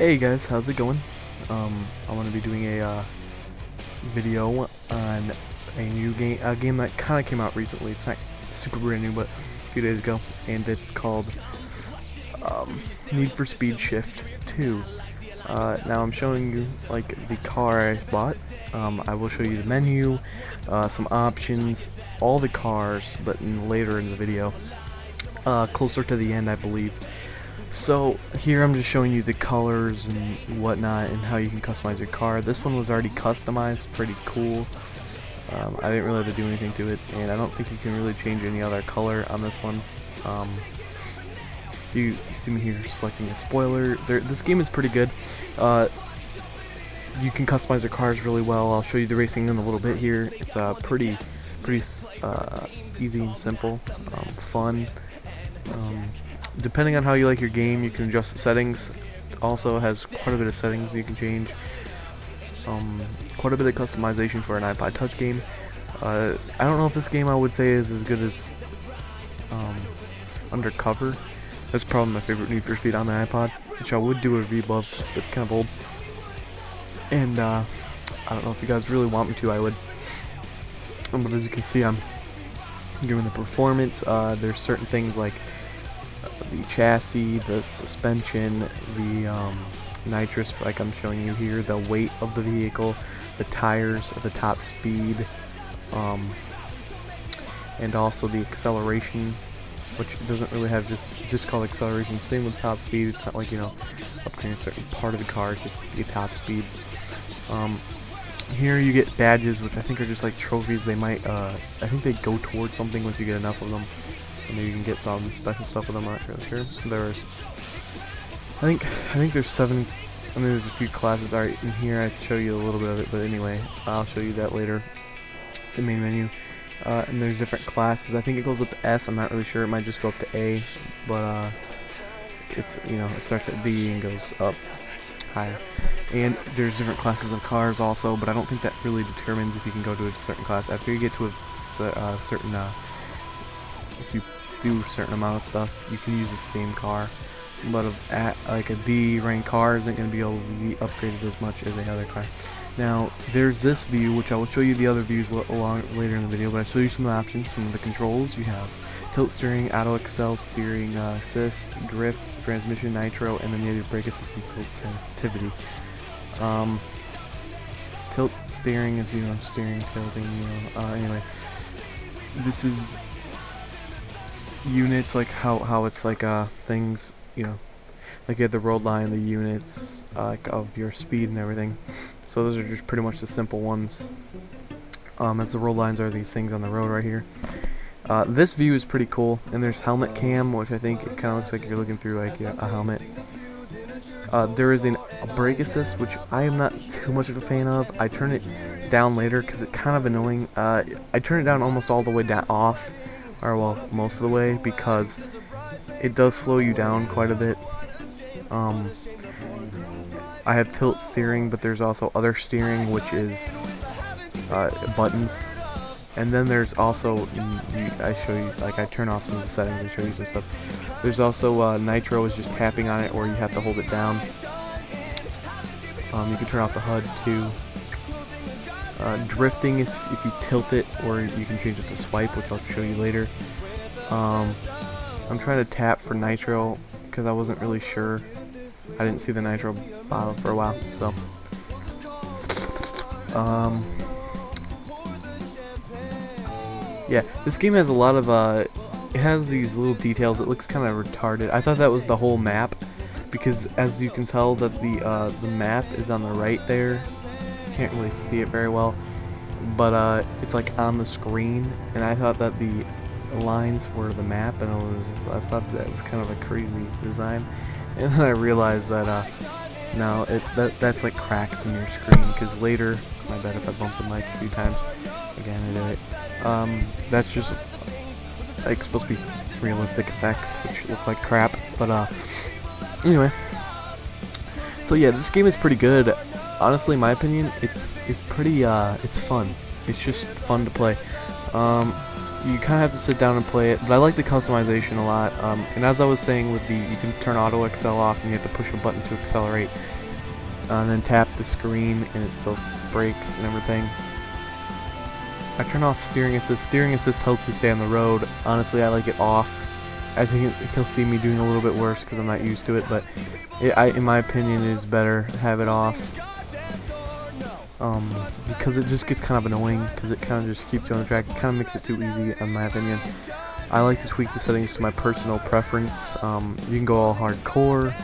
Hey guys, how's it going? I'm gonna be doing a video on a new game that kind of came out recently. It's not super brand new, but a few days ago, and it's called Need for Speed Shift 2. Now I'm showing you like the car I bought. I will show you the menu, some options, all the cars, but later in the video, closer to the end, I believe. So here I'm just showing you the colors and whatnot and how you can customize your car. This one was already customized, pretty cool. I didn't really have to do anything to it, and I don't think you can really change any other color on this one. You see me here selecting a spoiler. This game is pretty good. You can customize your cars really well. I'll show you the racing in a little bit here. It's pretty easy and simple, fun. Depending on how you like your game, you can adjust the settings. Also has quite a bit of settings you can change. Quite a bit of customization for an iPod Touch game. I don't know if this game I would say is as good as Undercover. That's probably my favorite Need for Speed on the iPod, which I would do a review of. It's kind of old. And I don't know if you guys really want me to, I would. But as you can see, I'm giving the performance. There's certain things like the chassis, the suspension, the nitrous, like I'm showing you here, the weight of the vehicle, the tires, the top speed, and also the acceleration, which doesn't really have just called acceleration. Same with top speed. It's not like, you know, upgrading a certain part of the car. It's just the top speed. Here you get badges, which I think are just like trophies. They might, I think they go towards something once you get enough of them. And maybe you can get some special stuff with them. I'm not really sure. There's, I think there's 7. I mean, there's a few classes. Alright, in here I show you a little bit of it, but anyway, I'll show you that later. The main menu. And there's different classes. I think it goes up to S. I'm not really sure. It might just go up to A, but it's, you know, it starts at D and goes up higher. And there's different classes of cars also, but I don't think that really determines if you can go to a certain class. After you get to a certain, if you do a certain amount of stuff, you can use the same car. But like a D rank car isn't going to be able to be upgraded as much as a other car. Now there's this view, which I will show you the other views later in the video, but I'll show you some of the options. Some of the controls you have: tilt steering, auto accel steering, assist, drift, transmission, nitro, and then you have your brake assist and tilt sensitivity. Tilt steering is, you know, steering, tilting, you know. Anyway, this is units, like how it's like things, you know, like you have the road line, the units like of your speed and everything. So those are just pretty much the simple ones. As the road lines are these things on the road right here. This view is pretty cool, and there's helmet cam, which I think it kind of looks like you're looking through like a helmet. There is a brake assist, which I am not too much of a fan of. I turn it down later because it's kind of annoying. I turn it down almost all the way off, or well, most of the way, because it does slow you down quite a bit. I have tilt steering, but there's also other steering, which is buttons. And then there's also, I show you, like I turn off some of the settings and show you some stuff. There's also nitro is just tapping on it, or you have to hold it down. You can turn off the HUD too. Drifting is if you tilt it, or you can change it to swipe, which I'll show you later. I'm trying to tap for nitro because I wasn't really sure. I didn't see the nitro bottle for a while, so. Yeah, this game has a lot of, it has these little details. It looks kind of retarded. I thought that was the whole map, because as you can tell that the map is on the right there. You can't really see it very well, but it's like on the screen, and I thought that the lines were the map, and I thought that was kind of a crazy design. And then I realized that no, that's like cracks in your screen, because later, my bad if I bump the mic a few times. Again, I did it. That's just like supposed to be realistic effects, which look like crap. But anyway, so yeah, this game is pretty good. Honestly, in my opinion, it's pretty it's fun. It's just fun to play. you kind of have to sit down and play it, but I like the customization a lot. And as I was saying, with you can turn auto accel off, and you have to push a button to accelerate, and then tap the screen, and it still brakes and everything. I turn off steering assist. Steering assist helps you stay on the road. Honestly, I like it off. I think he'll see me doing a little bit worse because I'm not used to it, but in my opinion, it is better to have it off. Because it just gets kind of annoying, because it kind of just keeps you on the track. It kind of makes it too easy, in my opinion. I like to tweak the settings to my personal preference. You can go all hardcore,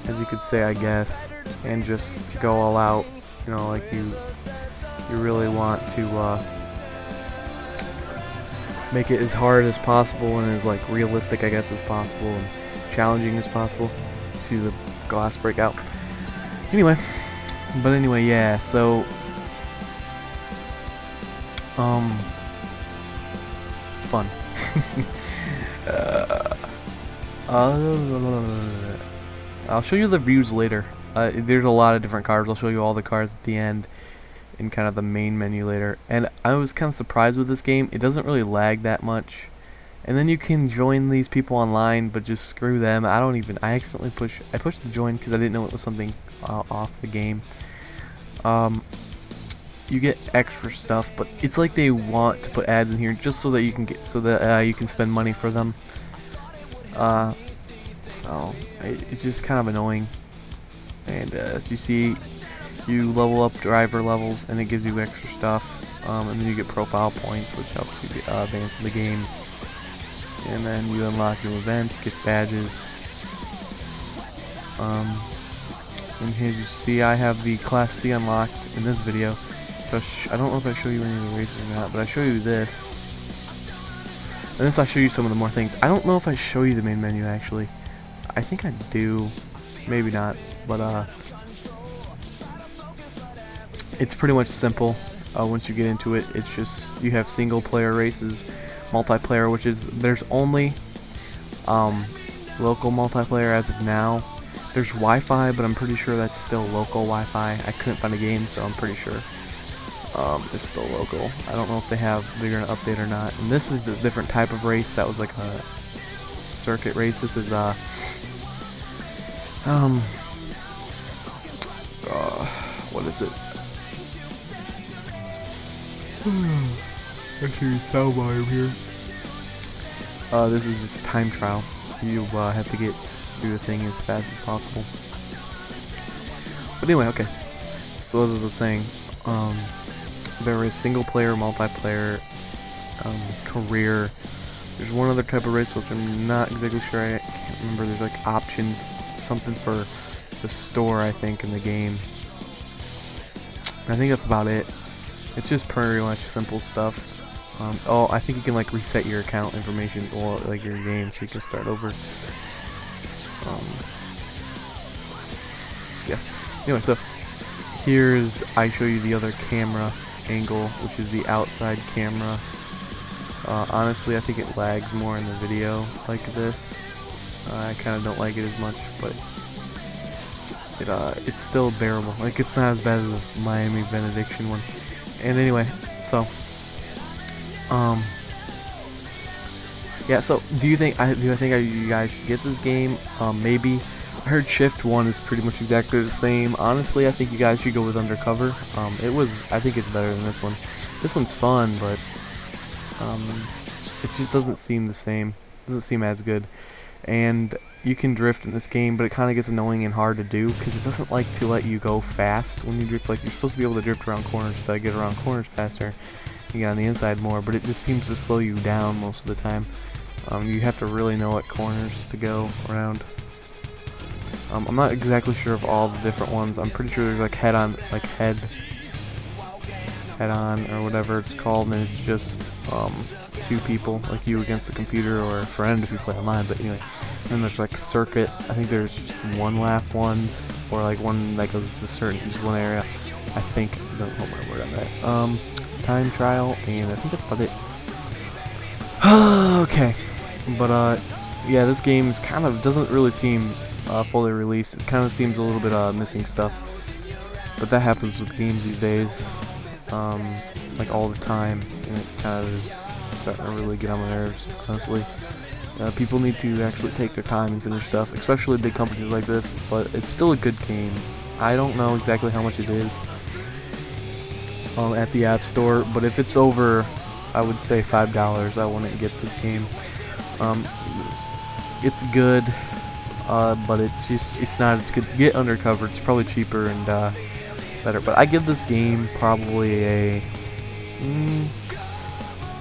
as you could say, I guess, and just go all out. You know, like you really want to make it as hard as possible and as like realistic, I guess, as possible, and challenging as possible. See the glass break out. Anyway, yeah. So, it's fun. I'll show you the views later. There's a lot of different cars. I'll show you all the cars at the end in kind of the main menu later. And I was kind of surprised with this game. It doesn't really lag that much. And then you can join these people online, but just screw them. I accidentally pushed the join because I didn't know it was something off the game. You get extra stuff, but it's like they want to put ads in here just so that you can you can spend money for them. So it's just kind of annoying. And as you see, you level up driver levels, and it gives you extra stuff. And then you get profile points, which helps you advance in the game. And then you unlock new events, get badges. And here you see I have the Class C unlocked in this video. So I don't know if I show you any of the races or not, but I show you this. And this I show you some of the more things. I don't know if I show you the main menu actually. I think I do. Maybe not. But it's pretty much simple. Once you get into it, it's just you have single player races, multiplayer, which is there's only local multiplayer as of now. There's Wi-Fi, but I'm pretty sure that's still local Wi-Fi. I couldn't find a game, so I'm pretty sure it's still local. I don't know if they're gonna update or not. And this is just a different type of race. That was like a circuit race. This is what is it? Actually, sound volume here. This is just a time trial. You have to get through the thing as fast as possible. But anyway, okay. So as I was saying, there is single player, multiplayer, career. There's one other type of race which I'm not exactly sure. I can't remember. There's like options, something for the store, I think, in the game. I think that's about it. It's just pretty much simple stuff. Oh, I think you can like reset your account information or like your game, so you can start over. Yeah. Anyway, so here's I show you the other camera angle, which is the outside camera. Honestly, I think it lags more in the video like this. I kind of don't like it as much, but it's still bearable. Like, it's not as bad as the Miami Benediction one. And anyway, so yeah. So do I think you guys should get this game? Maybe. I heard Shift 1 is pretty much exactly the same. Honestly, I think you guys should go with Undercover. I think it's better than this one. This one's fun, but it just doesn't seem the same. Doesn't seem as good. And you can drift in this game, but it kind of gets annoying and hard to do because it doesn't like to let you go fast when you drift. Like, you're supposed to be able to drift around corners to get around corners faster and get on the inside more, but it just seems to slow you down most of the time. You have to really know what corners to go around. I'm not exactly sure of all the different ones. I'm pretty sure there's like head on or whatever it's called, and it's just two people, like you against the computer or a friend if you play online. But anyway, and then there's like circuit. I think there's just one lap ones, or like one that goes to just one area. I think. Don't hold my word on that. Time trial, and I think that's about it. Okay, but yeah, this game is doesn't really seem fully released. It kind of seems a little bit missing stuff, but that happens with games these days, like all the time, and it kind of is starting to really get on my nerves, honestly. People need to actually take their time and finish stuff, especially big companies like this, but it's still a good game. I don't know exactly how much it is at the App Store, but if it's over, I would say $5, I wouldn't get this game. It's good, but it's not as good. Get Undercover, it's probably cheaper and better, but I give this game probably a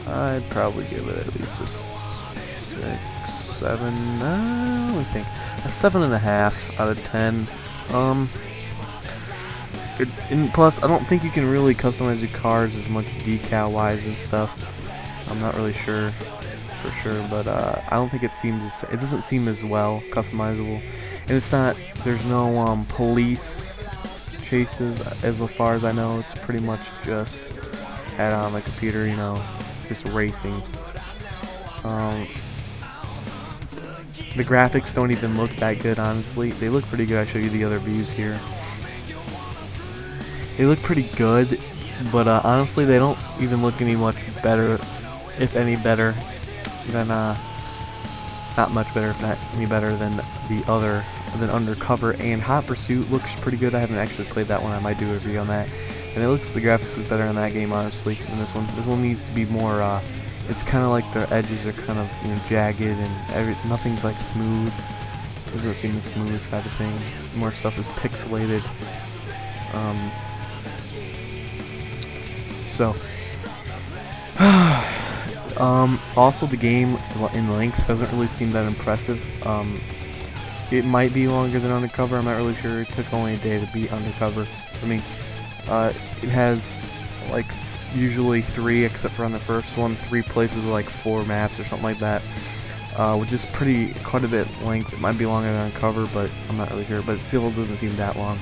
I'd probably give it at least a 6, 7, let me think, a 7.5 out of 10. And plus, I don't think you can really customize your cars as much decal-wise and stuff. I'm not really sure for sure, but I don't think it doesn't seem as well customizable. And it's not, there's no police chases as far as I know. It's pretty much just had on the computer, you know, just racing. The graphics don't even look that good, honestly. They look pretty good. I'll show you the other views here. They look pretty good, but honestly, they don't even look any much better, if any better, than not much better, if not any better than than Undercover. And Hot Pursuit looks pretty good. I haven't actually played that one. I might do a review on that. And the graphics look better in that game, honestly, than this one. This one needs to be more. It's kind of like the edges are kind of, you know, jagged, and nothing's like smooth. It doesn't seem the smooth type of thing. More stuff is pixelated. So, also the game in length doesn't really seem that impressive. It might be longer than Undercover. I'm not really sure. It took only a day to beat Undercover for me. It has like usually 3, except for on the first one, 3 places with like 4 maps or something like that, which is quite a bit length. It might be longer than Undercover, but I'm not really sure. But it still doesn't seem that long.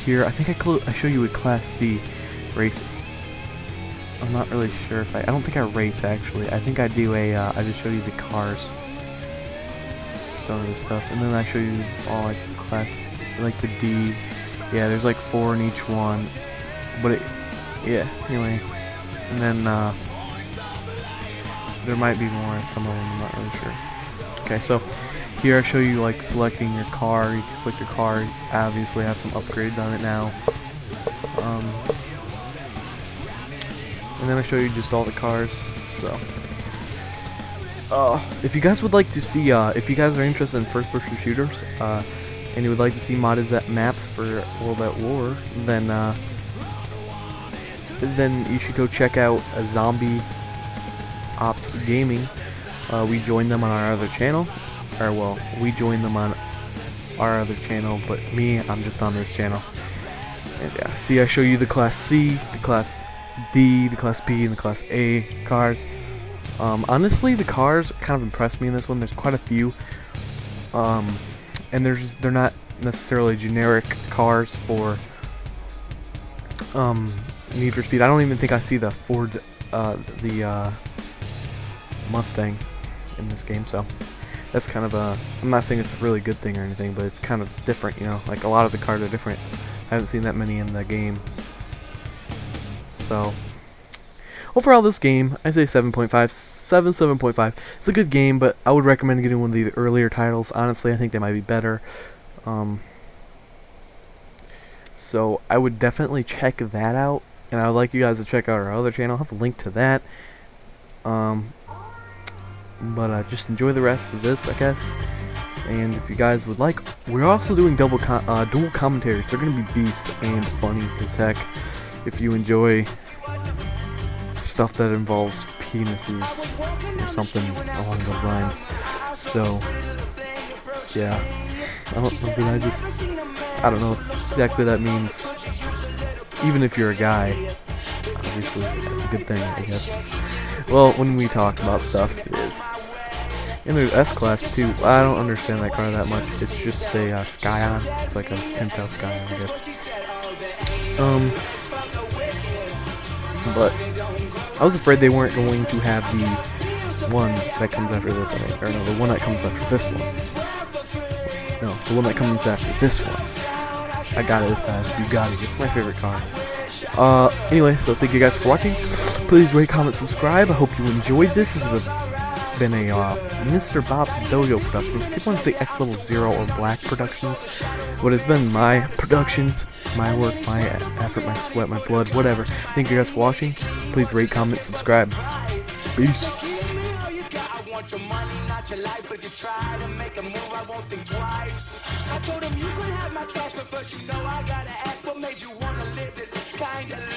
Here, I think I show you a Class C race. I'm not really sure if I don't think I race actually. I think I do I just show you the cars, some of the stuff, and then I show you all like like the D. Yeah, there's like 4 in each one, but yeah. Anyway, and then there might be more in some of them. I'm not really sure. Okay, so here I show you like selecting your car. You can select your car. Obviously, have some upgrades on it now. And then I show you just all the cars. So, if you guys would like to see, if you guys are interested in first-person shooters, and you would like to see modded maps for World at War, then you should go check out Zombie Ops Gaming. We joined them on our other channel. Or well, we joined them on our other channel, but I'm just on this channel. And yeah, see, I show you the Class C, the Class D, the Class B, and the Class A cars. Honestly, the cars kind of impressed me in this one. There's quite a few, and they're not necessarily generic cars for Need for Speed. I don't even think I see the Ford, the Mustang in this game, so that's kind of I'm not saying it's a really good thing or anything, but it's kind of different, you know, like a lot of the cars are different. I haven't seen that many in the game. So, overall this game, I say 7.5. It's a good game, but I would recommend getting one of the earlier titles. Honestly, I think they might be better. So, I would definitely check that out, and I would like you guys to check out our other channel. I'll have a link to that. But just enjoy the rest of this, I guess. And if you guys would like, we're also doing dual commentaries. They're gonna be beast and funny as heck. If you enjoy stuff that involves penises or something along those lines. So yeah, I don't know exactly what that means. Even if you're a guy, obviously that's a good thing, I guess. Well, when we talk about stuff, it is. And there's S-Class too. I don't understand that car that much. It's just a Scion. It's like a 10,000 Scion, I guess. But I was afraid they weren't going to have the one that comes after this, or no, the one that comes after this one. No, the one that comes after this one. I got it this time. You got it. It's my favorite car. Anyway, so thank you guys for watching. Please rate, comment, subscribe. I hope you enjoyed this. This has been a Mr. Bob Dojo Productions. People want to say X Level 0 or Black Productions. What has been my productions, my work, my effort, my sweat, my blood, whatever. Thank you guys for watching. Please rate, comment, subscribe. Peace. Your money, not your life, but you try to make a move, I won't think twice. I told him you could have my cash, but first you know I gotta ask what made you wanna live this kind of life.